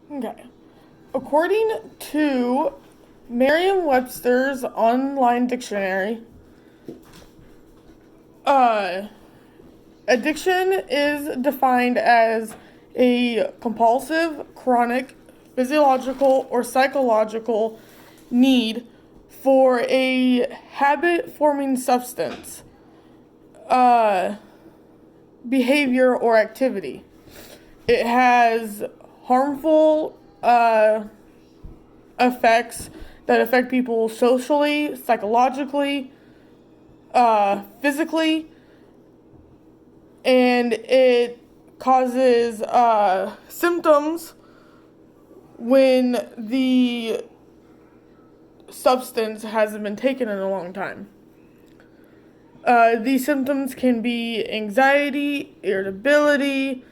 Okay. According to Merriam-Webster's online dictionary, uh, addiction is defined as a compulsive, chronic, physiological, or psychological need for a habit-forming substance, uh, behavior, or activity. It has harmful effects that affect people socially, psychologically, physically, and it causes symptoms when the substance hasn't been taken in a long time. These symptoms can be anxiety, irritability,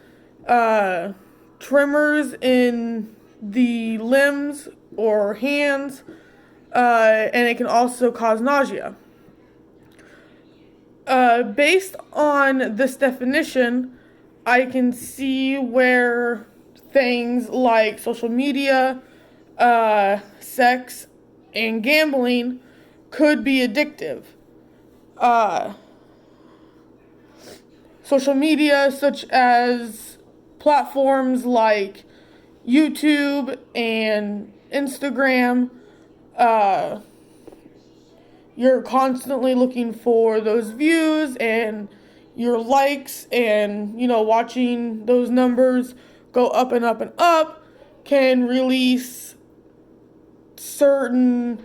uh, tremors in the limbs or hands, and it can also cause nausea. Based on this definition, I can see where things like social media, sex, and gambling could be addictive. Uh, Social media, such as platforms like YouTube and Instagram, uh, you're constantly looking for those views and your likes, and watching those numbers go up and up and up can release certain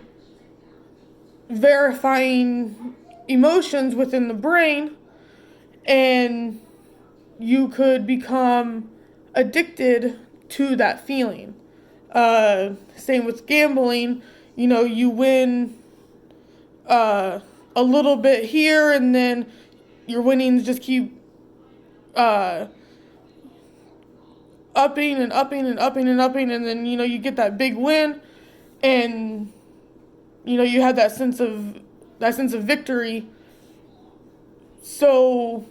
verifying emotions within the brain, and you could become addicted to that feeling. Same with gambling. You win a little bit here, and then your winnings just keep uh, upping and upping and upping and upping, and then you get that big win, and you have that sense of victory. So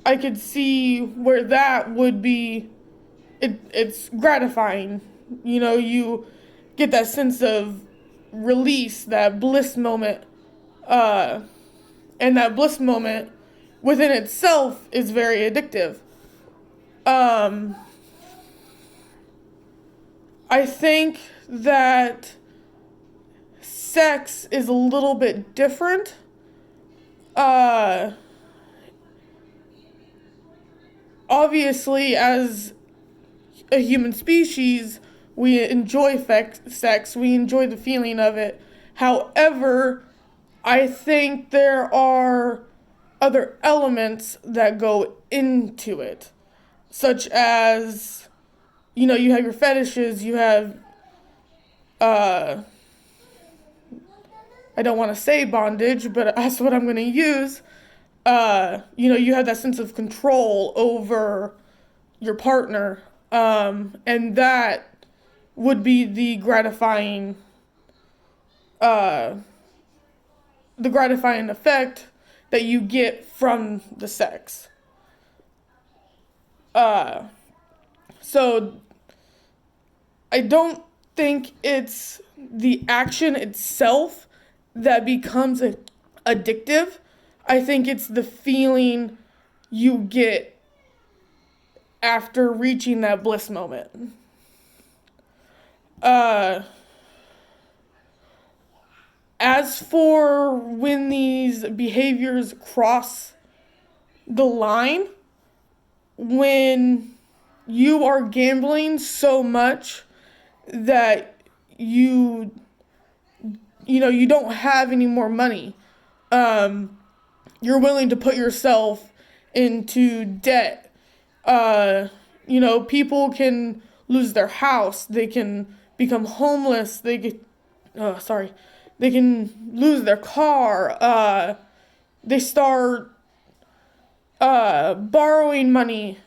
I could see where that would be. It's gratifying. You get that sense of release, that bliss moment, uh, and that bliss moment within itself is very addictive. Um, I think that sex is a little bit different. Uh, Obviously, as a human species, we enjoy sex, we enjoy the feeling of it. However, I think there are other elements that go into it, such as, you have your fetishes, you have, uh, I don't want to say bondage, but that's what I'm going to use. You have that sense of control over your partner, and that would be uh, the gratifying effect that you get from the sex. Uh, so I don't think it's the action itself that becomes addictive. I think it's the feeling you get after reaching that bliss moment. Uh, as for when these behaviors cross the line, when you are gambling so much that you don't have any more money, you're willing to put yourself into debt. People can lose their house, they can become homeless, they can lose their car, they start borrowing money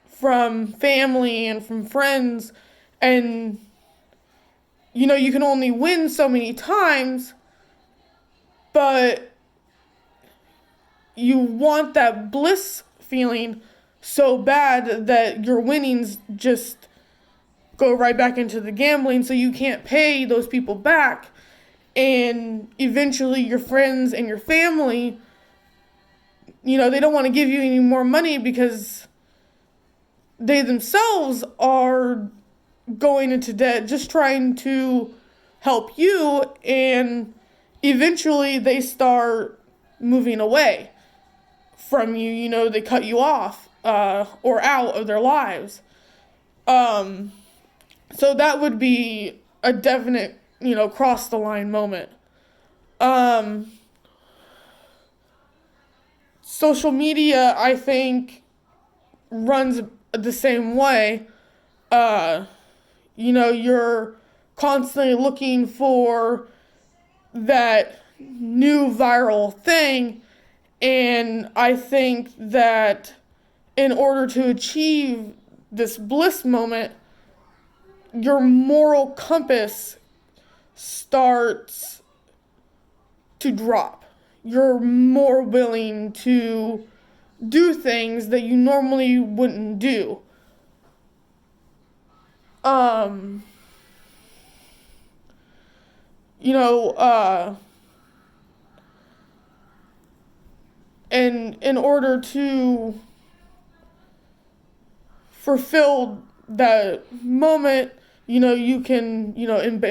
from family and from friends, and you can only win so many times, but you want that bliss feeling so bad that your winnings just go right back into the gambling, so you can't pay those people back. And eventually your friends and your family, they don't want to give you any more money because they themselves are going into debt just trying to help you, and eventually they start moving away from you. They cut you off or out of their lives. So that would be a definite cross the line moment. Social media, I think, runs the same way. You're constantly looking for that new viral thing, and I think that in order to achieve this bliss moment, your moral compass starts to drop. You're more willing to do things that you normally wouldn't do. And in order to fulfill that moment, you can,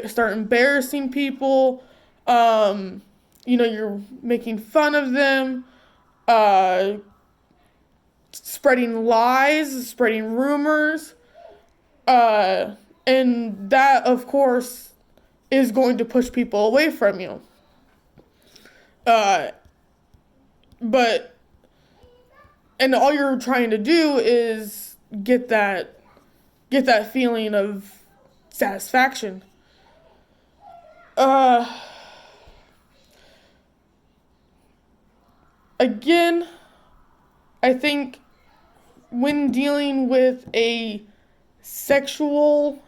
start embarrassing people. You're making fun of them, spreading lies, spreading rumors. And that, of course, is going to push people away from you. And all you're trying to do is get that feeling of satisfaction. Again, I think when dealing with a sexual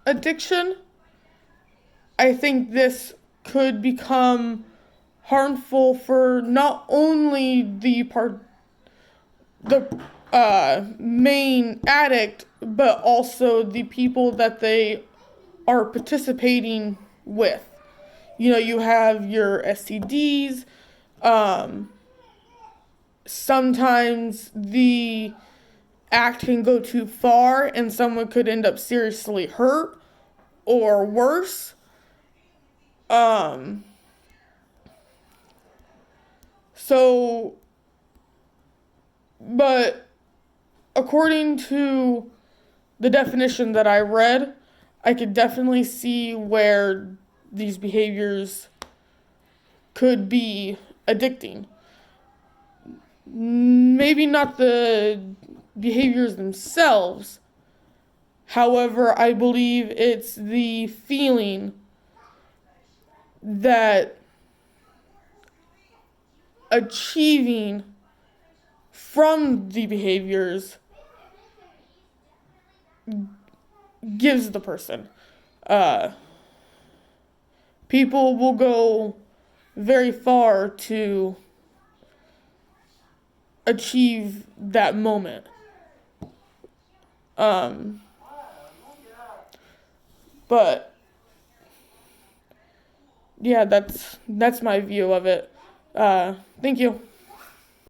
addiction, I think this could become harmful for not only the main addict, but also the people that they are participating with. You have your STDs. Sometimes the act can go too far and someone could end up seriously hurt or worse. But according to the definition that I read, I could definitely see where these behaviors could be addicting. Maybe not the behaviors themselves. However, I believe it's the feeling that achieving from the behaviors gives the person. People will go very far to achieve that moment. But yeah, that's my view of it. Thank you.